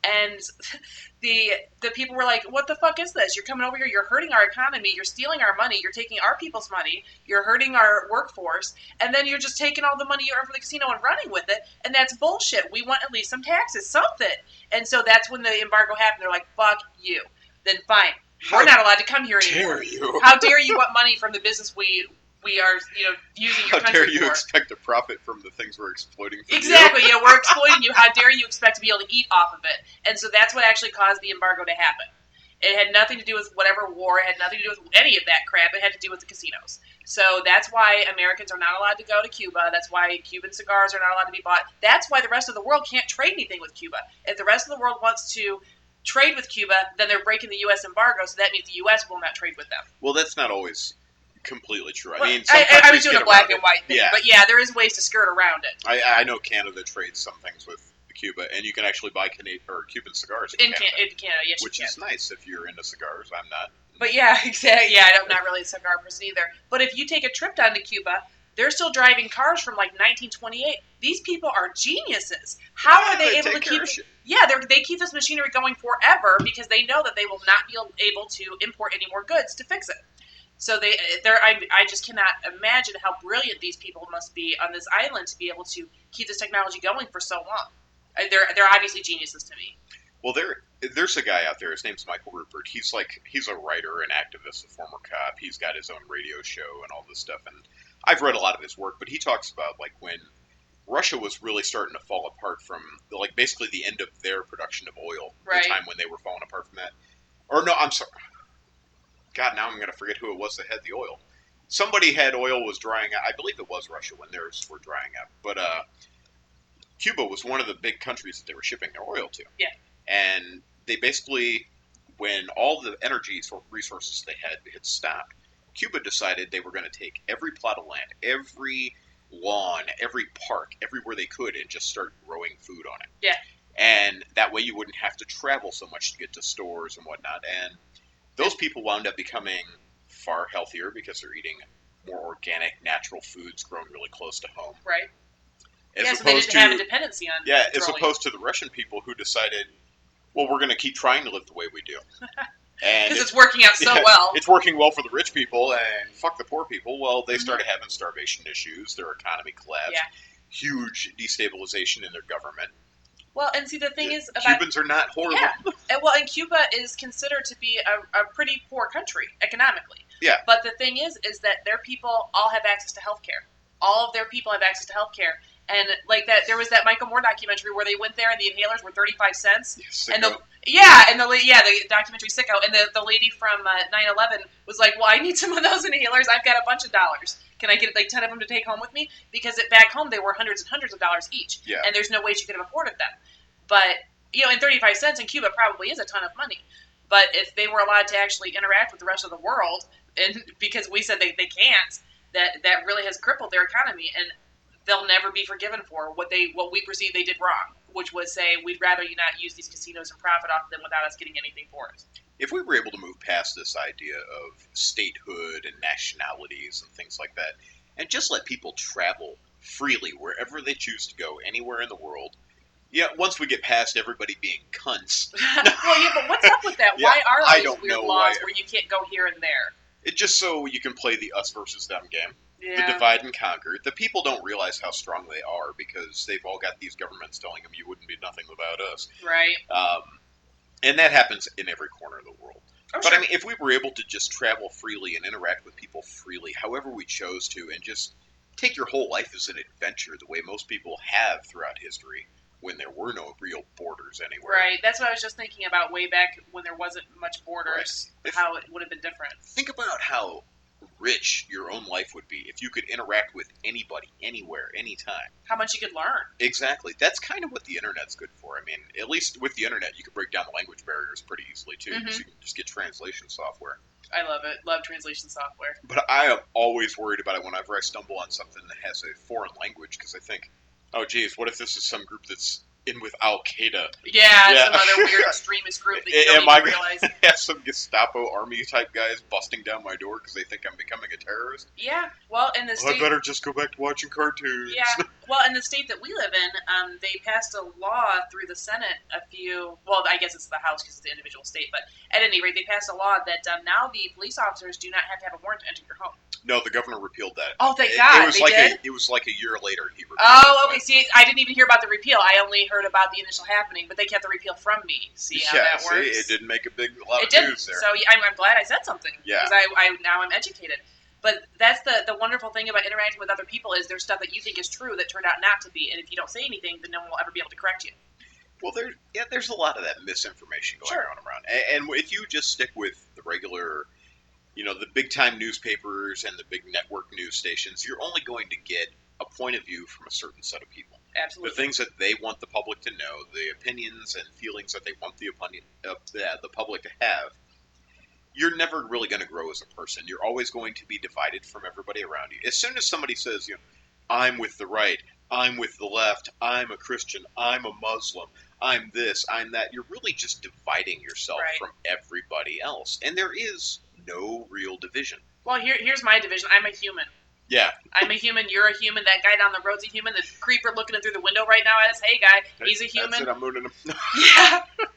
And the people were like, what the fuck is this? You're coming over here, you're hurting our economy, you're stealing our money, you're taking our people's money, you're hurting our workforce, and then you're just taking all the money you earn from the casino and running with it, and that's bullshit. We want at least some taxes, something. And so that's when the embargo happened. They're like, fuck you. Then fine. We're not allowed to come here anymore. Dare you? How dare you want money from the business we are, using your country for. How dare you expect a profit from the things we're exploiting for Exactly, you? we're exploiting you. How dare you expect to be able to eat off of it? And so that's what actually caused the embargo to happen. It had nothing to do with whatever war. It had nothing to do with any of that crap. It had to do with the casinos. So that's why Americans are not allowed to go to Cuba. That's why Cuban cigars are not allowed to be bought. That's why the rest of the world can't trade anything with Cuba. If the rest of the world wants to trade with Cuba, then they're breaking the U.S. embargo, so that means the U.S. will not trade with them. Well, that's not always completely true. Well, I mean, some I was doing a black and white thing, yeah. But yeah, there is ways to skirt around it. I know Canada trades some things with Cuba, and you can actually buy Cuban cigars in Canada. In Canada, yes, which is nice if you're into cigars. I'm not. But yeah, exactly. Yeah, I'm not really a cigar person either. But if you take a trip down to Cuba, They're still driving cars from like 1928. These people are geniuses. How are they able to keep? Yeah, they keep this machinery going forever because they know that they will not be able to import any more goods to fix it. So I just cannot imagine how brilliant these people must be on this island to be able to keep this technology going for so long. They're obviously geniuses to me. Well, there's a guy out there. His name's Michael Rupert. He's a writer, an activist, a former cop. He's got his own radio show and all this stuff. And I've read a lot of his work. But he talks about like when Russia was really starting to fall apart from like basically the end of their production of oil. Right. The time when they were falling apart from that. Or no, I'm sorry. God, now I'm going to forget who it was that had the oil. Somebody had oil was drying out. I believe it was Russia when theirs were drying out. But Cuba was one of the big countries that they were shipping their oil to. Yeah. And they basically, when all the energy resources they had stopped, Cuba decided they were going to take every plot of land, every lawn, every park, everywhere they could, and just start growing food on it. Yeah. And that way you wouldn't have to travel so much to get to stores and whatnot. And those people wound up becoming far healthier because they're eating more organic, natural foods grown really close to home. Right. So they didn't have a dependency on petroleum. As opposed to the Russian people who decided, well, we're going to keep trying to live the way we do. Because it's working out so well. It's working well for the rich people, and fuck the poor people. Well, they started having starvation issues. Their economy collapsed. Yeah. Huge destabilization in their government. Well, and see, the thing is about Cubans are not horrible. Yeah. And Cuba is considered to be a pretty poor country economically. Yeah. But the thing is that their people all have access to health care. All of their people have access to health care. And like that, there was that Michael Moore documentary where they went there and the inhalers were 35 cents. Sicko. And the documentary Sicko, and the lady from 9/11 was like, "Well, I need some of those inhalers. I've got a bunch of dollars. Can I get like 10 of them to take home with me?" Because back home they were hundreds and hundreds of dollars each, and there's no way she could have afforded them. But and 35 cents in Cuba probably is a ton of money. But if they were allowed to actually interact with the rest of the world, and because we said they can't, that really has crippled their economy, and they'll never be forgiven for what we perceive they did wrong, which was say, we'd rather you not use these casinos and profit off them without us getting anything for it. If we were able to move past this idea of statehood and nationalities and things like that, and just let people travel freely wherever they choose to go, anywhere in the world, once we get past everybody being cunts. Well, but what's up with that? Why are all these weird laws where you can't go here and there? It's just so you can play the us versus them game. Yeah. The divide and conquer. The people don't realize how strong they are because they've all got these governments telling them you wouldn't be nothing without us. Right. And that happens in every corner of the world. Oh, but sure. I mean, if we were able to just travel freely and interact with people freely, however we chose to, and just take your whole life as an adventure the way most people have throughout history, when there were no real borders anywhere. Right. That's what I was just thinking about way back when there wasn't much borders, right. How it would have been different. Think about how rich your own life would be if you could interact with anybody, anywhere, anytime. How much you could learn. Exactly. That's kind of what the internet's good for. I mean, at least with the internet, you can break down the language barriers pretty easily, too, because you can just get translation software. I love it. Love translation software. But I am always worried about it whenever I stumble on something that has a foreign language, because I think, oh, geez, what if this is some group that's in with Al-Qaeda? Yeah, some other weird extremist group that you don't even realize. Have some Gestapo army-type guys busting down my door because they think I'm becoming a terrorist? Yeah, well, in the state... I better just go back to watching cartoons. Yeah, well, in the state that we live in, they passed a law through the Senate well, I guess it's the House because it's the individual state, but at any rate, they passed a law that now the police officers do not have to have a warrant to enter your home. No, the governor repealed that. Oh, thank God. It was like a year later he repealed it. Oh, okay. See, I didn't even hear about the repeal. I only heard about the initial happening, but they kept the repeal from me. See how that works? It didn't make a lot of news there. So I'm glad I said something. Yeah. Because now I'm educated. But that's the wonderful thing about interacting with other people is there's stuff that you think is true that turned out not to be. And if you don't say anything, then no one will ever be able to correct you. Well, there's a lot of that misinformation going on around. And if you just stick with the regular... the big-time newspapers and the big network news stations, you're only going to get a point of view from a certain set of people. Absolutely. The things that they want the public to know, the opinions and feelings that they want the public to have, you're never really going to grow as a person. You're always going to be divided from everybody around you. As soon as somebody says, I'm with the right, I'm with the left, I'm a Christian, I'm a Muslim, I'm this, I'm that, you're really just dividing yourself from everybody else. And there is no real division. Well, here's my division. I'm a human. Yeah. I'm a human, you're a human, that guy down the road's a human, the creeper looking in through the window right now at us, hey guy, he's a That's human. it. I'm mooning him. Yeah. But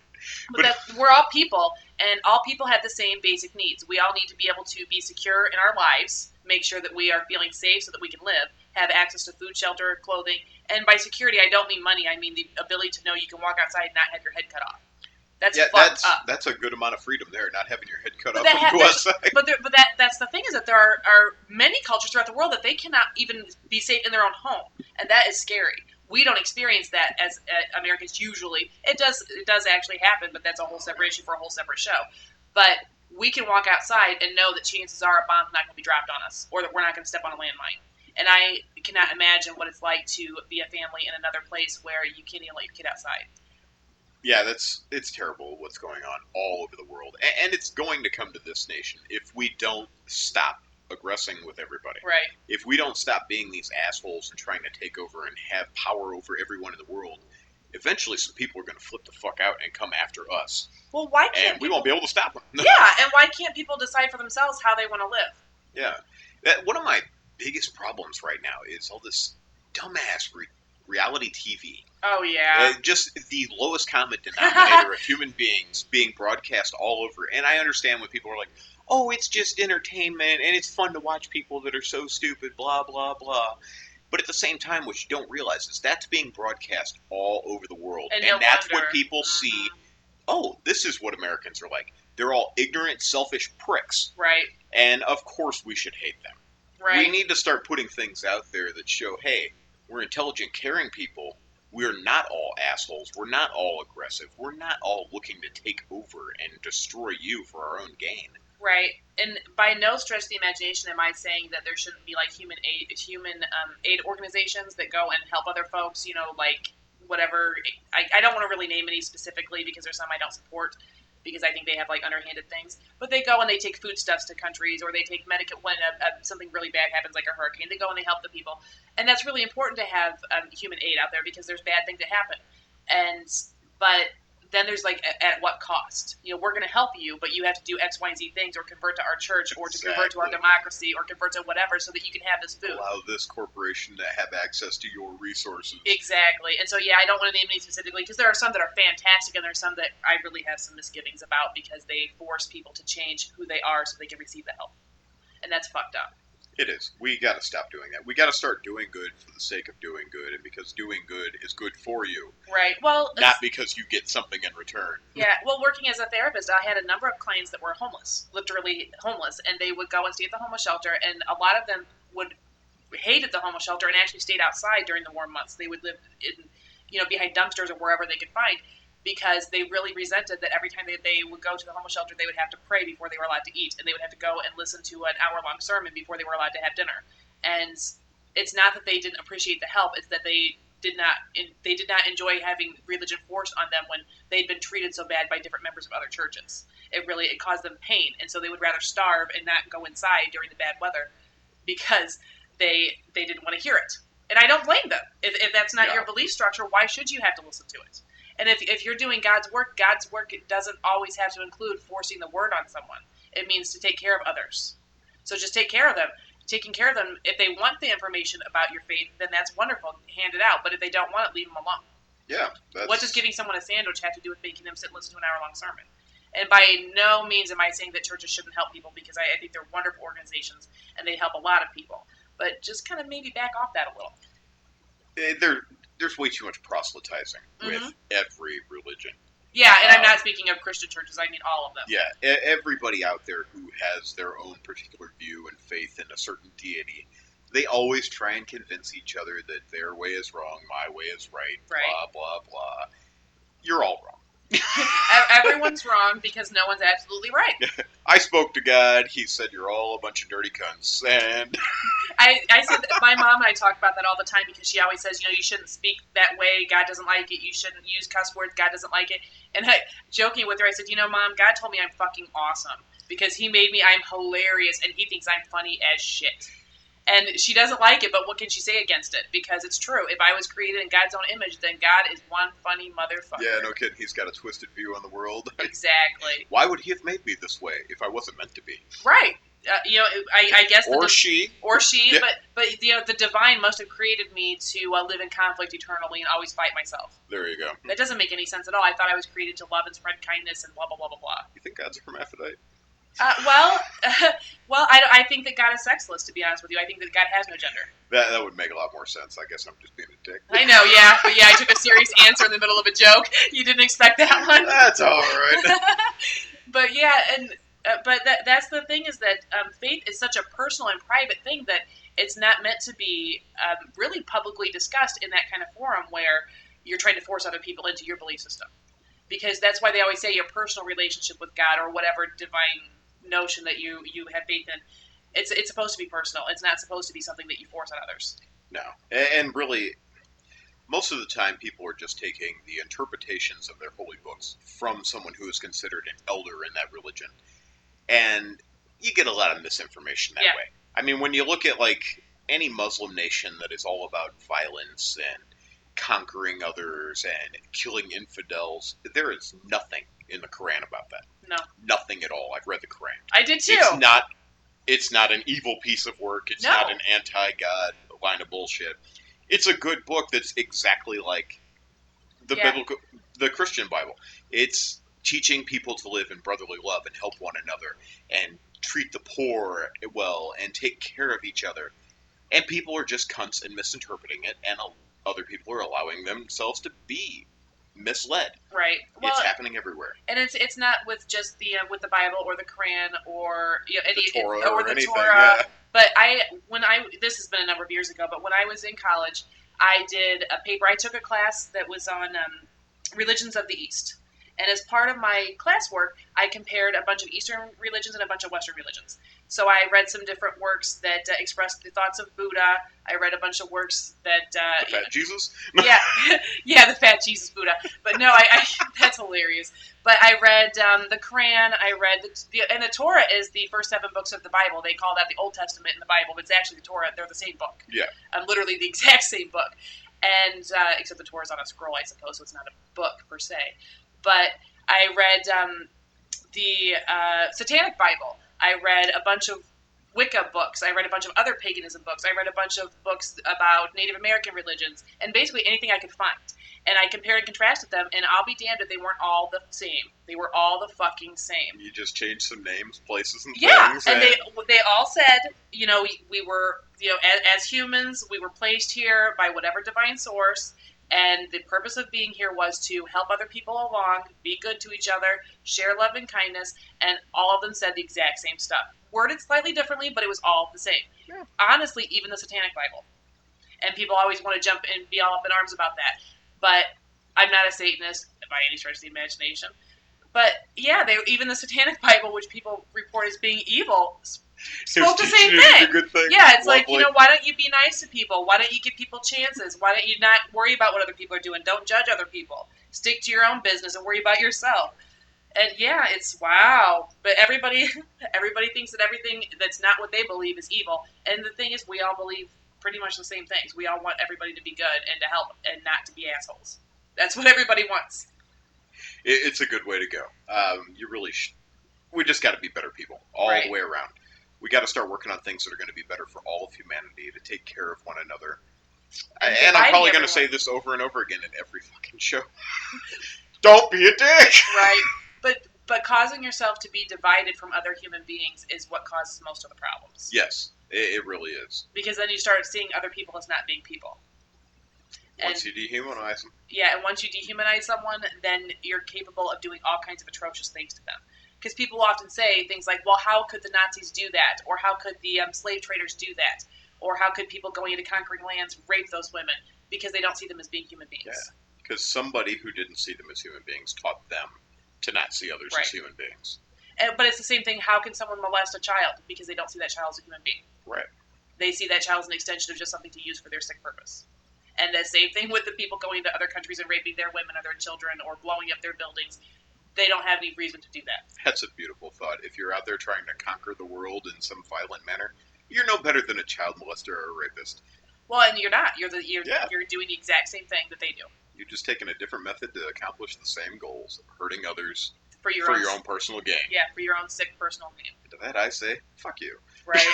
But that we're all people, and all people have the same basic needs. We all need to be able to be secure in our lives, make sure that we are feeling safe so that we can live, have access to food, shelter, clothing. And by security, I don't mean money. I mean the ability to know you can walk outside and not have your head cut off. That's yeah, fucked up. that's a good amount of freedom there, not having your head cut But off when you go outside. that's the thing is that there are many cultures throughout the world that they cannot even be safe in their own home, and that is scary. We don't experience that as Americans usually. It does actually happen, but that's a whole separate issue for a whole separate show. But we can walk outside and know that chances are a bomb's not going to be dropped on us, or that we're not going to step on a landmine. And I cannot imagine what it's like to be a family in another place where you can't even let your kid outside. Yeah, it's terrible what's going on all over the world, and it's going to come to this nation if we don't stop aggressing with everybody. Right. If we don't stop being these assholes and trying to take over and have power over everyone in the world, eventually some people are going to flip the fuck out and come after us, Well, why can't and we won't be able to stop them. Yeah, and why can't people decide for themselves how they want to live? Yeah, one of my biggest problems right now is all this dumbass reality TV. Oh yeah. Just the lowest common denominator of human beings being broadcast all over. And I understand when people are like, oh, it's just entertainment and it's fun to watch people that are so stupid, blah, blah, blah. But at the same time, what you don't realize is that's being broadcast all over the world. And And no that's wonder. what people see. Oh, this is what Americans are like. They're all ignorant, selfish pricks. Right. And of course we should hate them. Right. We need to start putting things out there that show, hey, we're intelligent, caring people. We're not all assholes. We're not all aggressive. We're not all looking to take over and destroy you for our own gain. Right. And by no stretch of the imagination am I saying that there shouldn't be like human aid organizations that go and help other folks. Like whatever. I don't want to really name any specifically because there's some I don't support because I think they have like underhanded things. But they go and they take foodstuffs to countries, or they take medical when something really bad happens, like a hurricane. They go and they help the people, and that's really important to have human aid out there because there's bad things that happen, but then there's like at what cost? We're going to help you, but you have to do X, Y, and Z things, or convert to our church, or to convert to our democracy, or convert to whatever, so that you can have this food. Allow this corporation to have access to your resources. Exactly. And so, yeah, I don't want to name any specifically because there are some that are fantastic, and there are some that I really have some misgivings about because they force people to change who they are so they can receive the help, and that's fucked up. It is. We got to stop doing that. We got to start doing good for the sake of doing good, and because doing good is good for you. Right. Well, not because you get something in return. Yeah. Well, working as a therapist, I had a number of clients that were homeless, literally homeless, and they would go and stay at the homeless shelter, and a lot of them would hated the homeless shelter and actually stayed outside during the warm months. They would live in, behind dumpsters or wherever they could find because they really resented that every time they would go to the homeless shelter, they would have to pray before they were allowed to eat, and they would have to go and listen to an hour-long sermon before they were allowed to have dinner. And it's not that they didn't appreciate the help; it's that they did not enjoy having religion forced on them when they'd been treated so bad by different members of other churches. It caused them pain, and so they would rather starve and not go inside during the bad weather because they didn't want to hear it. And I don't blame them. If that's not your belief structure, why should you have to listen to it? And if you're doing God's work it doesn't always have to include forcing the word on someone. It means to take care of others. So just take care of them. Taking care of them, if they want the information about your faith, then that's wonderful. Hand it out. But if they don't want it, leave them alone. Yeah. What does giving someone a sandwich have to do with making them sit and listen to an hour-long sermon? And by no means am I saying that churches shouldn't help people because I think they're wonderful organizations and they help a lot of people. But just kind of maybe back off that a little. There's way too much proselytizing with every religion. Yeah, and I'm not speaking of Christian churches. I mean all of them. Yeah, everybody out there who has their own particular view and faith in a certain deity, they always try and convince each other that their way is wrong, my way is right, blah, blah, blah. You're all wrong. Everyone's wrong because no one's absolutely right. I spoke to God. He said, you're all a bunch of dirty cunts. And I said that my mom and I talk about that all the time because she always says, you shouldn't speak that way. God doesn't like it. You shouldn't use cuss words. God doesn't like it. And joking with her, I said, Mom, God told me I'm fucking awesome because he made me, I'm hilarious, and he thinks I'm funny as shit. And she doesn't like it, but what can she say against it? Because it's true. If I was created in God's own image, then God is one funny motherfucker. Yeah, no kidding. He's got a twisted view on the world. Exactly. Why would he have made me this way if I wasn't meant to be? Right. I guess or she, or she, yeah, but the divine must have created me to live in conflict eternally and always fight myself. there you go. That doesn't make any sense at all. I thought I was created to love and spread kindness and blah blah blah blah blah. You think God's a hermaphrodite? Well, well, I think that God is sexless. To be honest with you, I think that God has no gender. That would make a lot more sense. I guess I'm just being a dick. I know, yeah, but yeah, I took a serious answer in the middle of a joke. You didn't expect that one. That's all right. But yeah, and but that's the thing is that faith is such a personal and private thing that it's not meant to be really publicly discussed in that kind of forum where you're trying to force other people into your belief system. Because that's why they always say your personal relationship with God or whatever divine notion that you have faith in. It's supposed to be personal. It's not supposed to be something that you force on others. No, and really, most of the time, people are just taking the interpretations of their holy books from someone who is considered an elder in that religion, and you get a lot of misinformation that Yeah. way. I mean, when you look at like any Muslim nation that is all about violence and conquering others and killing infidels, there is nothing in the Quran about that. No, Nothing at all. I've read the Quran. I did too. It's not an evil piece of work. It's No. not an anti-God line of bullshit. It's a good book that's exactly like the biblical, the Christian Bible. It's teaching people to live in brotherly love and help one another and treat the poor well and take care of each other. And people are just cunts and misinterpreting it, and other people are allowing themselves to be misled. Right. Well, it's happening everywhere. And it's not with just the with the Bible or the Quran or any the Torah or the anything, Torah. Yeah. But this has been a number of years ago. But when I was in college, I did a paper. I took a class that was on religions of the East. And as part of my classwork, I compared a bunch of Eastern religions and a bunch of Western religions. So I read some different works that expressed the thoughts of Buddha. I read a bunch of works that the fat Jesus. Yeah, yeah, the fat Jesus Buddha. But no, I that's hilarious. But I read the Quran. I read and the Torah is the first 7 books of the Bible. They call that the Old Testament in the Bible, but it's actually the Torah. They're the same book. Yeah. Literally the exact same book. And except the Torah is on a scroll, I suppose, so it's not a book per se. But I read the Satanic Bible. I read a bunch of Wicca books. I read a bunch of other paganism books. I read a bunch of books about Native American religions, and basically anything I could find. And I compared and contrasted them, and I'll be damned if they weren't all the same. They were all the fucking same. You just changed some names, places, and things. Yeah, and they all said, we were, as humans, we were placed here by whatever divine source, and the purpose of being here was to help other people along, be good to each other, share love and kindness, and all of them said the exact same stuff. Worded slightly differently, but it was all the same. Yeah. Honestly, even the Satanic Bible. And people always want to jump and be all up in arms about that. But I'm not a Satanist by any stretch of the imagination. But yeah, even the Satanic Bible, which people report as being evil, spoke the same thing. Good thing. Yeah, it's like, why don't you be nice to people? Why don't you give people chances? Why don't you not worry about what other people are doing? Don't judge other people. Stick to your own business and worry about yourself. And yeah, it's wow. But everybody thinks that everything that's not what they believe is evil. And the thing is, we all believe pretty much the same things. We all want everybody to be good and to help and not to be assholes. That's what everybody wants. It's a good way to go. We just got to be better people all the way around. We got to start working on things that are going to be better for all of humanity, to take care of one another. And I'm probably going to say this over and over again in every fucking show. Don't be a dick! Right. But causing yourself to be divided from other human beings is what causes most of the problems. Yes, it really is. Because then you start seeing other people as not being people. Once you dehumanize them. Yeah, and once you dehumanize someone, then you're capable of doing all kinds of atrocious things to them. Because people often say things like, well, how could the Nazis do that? Or how could the slave traders do that? Or how could people going into conquering lands rape those women? Because they don't see them as being human beings. Yeah, because somebody who didn't see them as human beings taught them to not see others as human beings. But it's the same thing. How can someone molest a child? Because they don't see that child as a human being. Right. They see that child as an extension of just something to use for their sick purpose. And the same thing with the people going to other countries and raping their women or their children or blowing up their buildings. They don't have any reason to do that. That's a beautiful thought. If you're out there trying to conquer the world in some violent manner, you're no better than a child molester or a rapist. Well, and you're not. You're doing the exact same thing that they do. You're just taking a different method to accomplish the same goals, hurting others for your own personal gain. Yeah, for your own sick personal gain. that I say, fuck you. Right.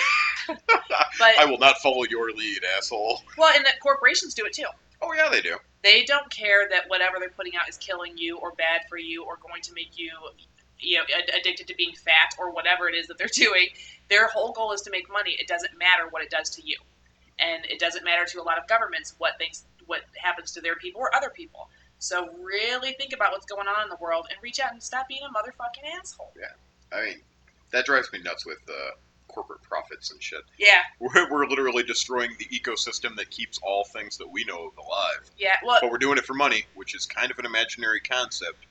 But I will not follow your lead, asshole. well, and that corporations do it too. Oh yeah, they do. They don't care that whatever they're putting out is killing you or bad for you or going to make you, addicted to being fat or whatever it is that they're doing. Their whole goal is to make money. It doesn't matter what it does to you, and it doesn't matter to a lot of governments what happens to their people or other people. So really think about what's going on in the world and reach out and stop being a motherfucking asshole. Yeah, I mean, that drives me nuts with corporate profits and shit. Yeah. We're literally destroying the ecosystem that keeps all things that we know of alive. Yeah. Well, but we're doing it for money, which is kind of an imaginary concept.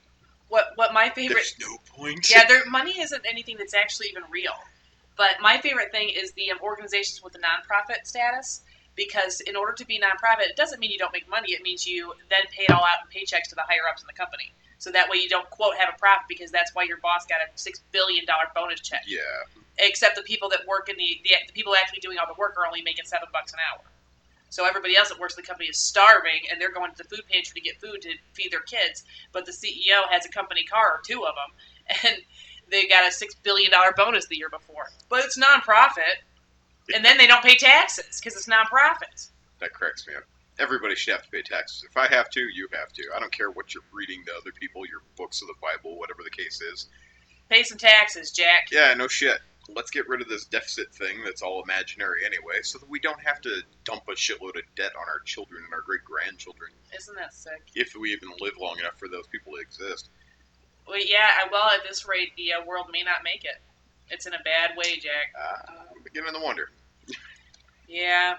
What my favorite? There's no point. Yeah, their money isn't anything that's actually even real. But my favorite thing is the organizations with the nonprofit status. Because in order to be nonprofit, it doesn't mean you don't make money. It means you then pay it all out in paychecks to the higher ups in the company. So that way you don't, quote, have a profit because that's why your boss got a $6 billion bonus check. Yeah. Except the people that work in the people actually doing all the work are only making $7 an hour. So everybody else that works in the company is starving, and they're going to the food pantry to get food to feed their kids. But the CEO has a company car, or two of them, and they got a $6 billion bonus the year before. But it's nonprofit, and then they don't pay taxes because it's nonprofit. That cracks me up. Everybody should have to pay taxes. If I have to, you have to. I don't care what you're reading to other people, your books of the Bible, whatever the case is. Pay some taxes, Jack. Yeah, no shit. Let's get rid of this deficit thing that's all imaginary anyway, so that we don't have to dump a shitload of debt on our children and our great-grandchildren. Isn't that sick? If we even live long enough for those people to exist. Well, yeah, well, at this rate, the world may not make it. It's in a bad way, Jack. I'm beginning to wonder. Yeah.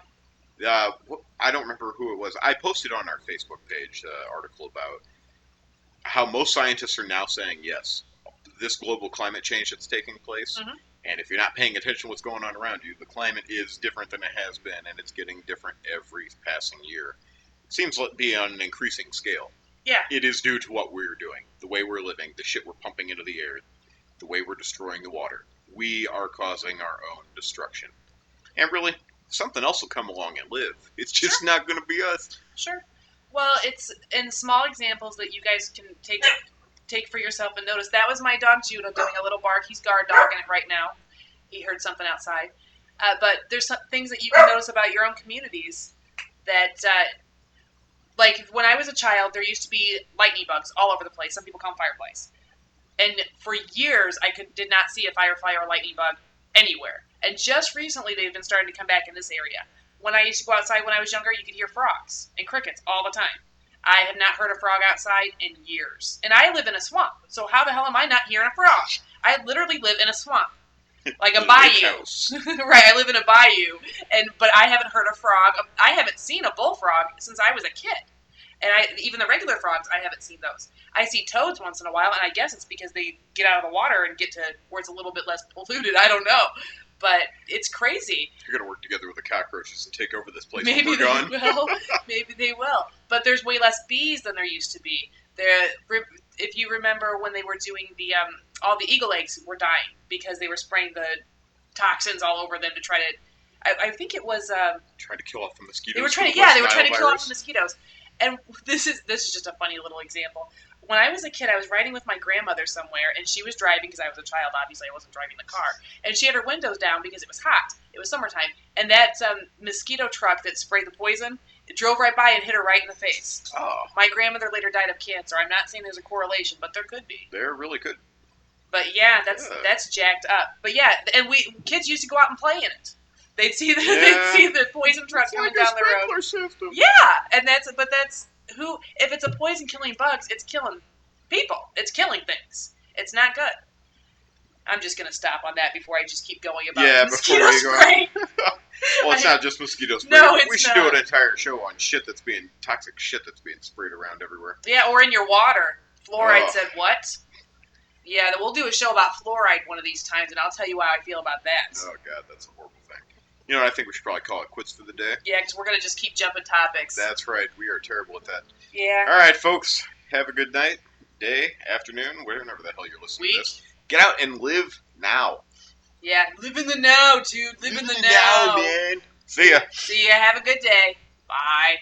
I don't remember who it was. I posted on our Facebook page an article about how most scientists are now saying, yes, this global climate change that's taking place, and if you're not paying attention to what's going on around you, the climate is different than it has been, and it's getting different every passing year. It seems to be on an increasing scale. Yeah. It is due to what we're doing, the way we're living, the shit we're pumping into the air, the way we're destroying the water. We are causing our own destruction. And really, something else will come along and live. It's just not going to be us. Sure. Well, it's in small examples that you guys can take for yourself and notice. That was my dog Judah doing a little bark. He's guard dogging it right now. He heard something outside. But there's some things that you can notice about your own communities that, like when I was a child, there used to be lightning bugs all over the place. Some people call them fireflies. And for years, I did not see a firefly or a lightning bug anywhere. And just recently, they've been starting to come back in this area. When I used to go outside when I was younger, you could hear frogs and crickets all the time. I have not heard a frog outside in years. And I live in a swamp, so how the hell am I not hearing a frog? I literally live in a swamp. Like a bayou. Right, I live in a bayou, but I haven't heard a frog. I haven't seen a bullfrog since I was a kid. And even the regular frogs, I haven't seen those. I see toads once in a while, and I guess it's because they get out of the water and get to where it's a little bit less polluted. I don't know. But it's crazy. You're going to work together with the cockroaches and take over this place Maybe when we're gone. They will. Maybe they will. But there's way less bees than there used to be. If you remember when they were doing all the eagle eggs were dying because they were spraying the toxins all over them to try to. I think it was trying to kill off the mosquitoes. They were trying to kill off the mosquitoes. And this is just a funny little example. When I was a kid, I was riding with my grandmother somewhere, and she was driving because I was a child. Obviously, I wasn't driving the car. And she had her windows down because it was hot. It was summertime. And that mosquito truck that sprayed the poison, it drove right by and hit her right in the face. Oh. My grandmother later died of cancer. I'm not saying there's a correlation, but there could be. There really could. But yeah, that's jacked up. But yeah, and kids used to go out and play in it. They'd see the poison truck coming down the road. System. Yeah, and that's if it's a poison killing bugs, it's killing people. It's killing things. It's not good. I'm just gonna stop on that before I just keep going about mosquito spray. Well, it's not just mosquito spray. No, it's we should do an entire show on toxic shit that's being sprayed around everywhere. Yeah, or in your water. Fluoride said what? Yeah, we'll do a show about fluoride one of these times, and I'll tell you how I feel about that. Oh God, that's a horrible thing. You know, I think we should probably call it quits for the day. Yeah, because we're going to just keep jumping topics. That's right. We are terrible at that. Yeah. All right, folks. Have a good night, day, afternoon, whenever the hell you're listening to this. Get out and live now. Yeah, live in the now, dude. Live in the now. Man. See ya. See ya. Have a good day. Bye.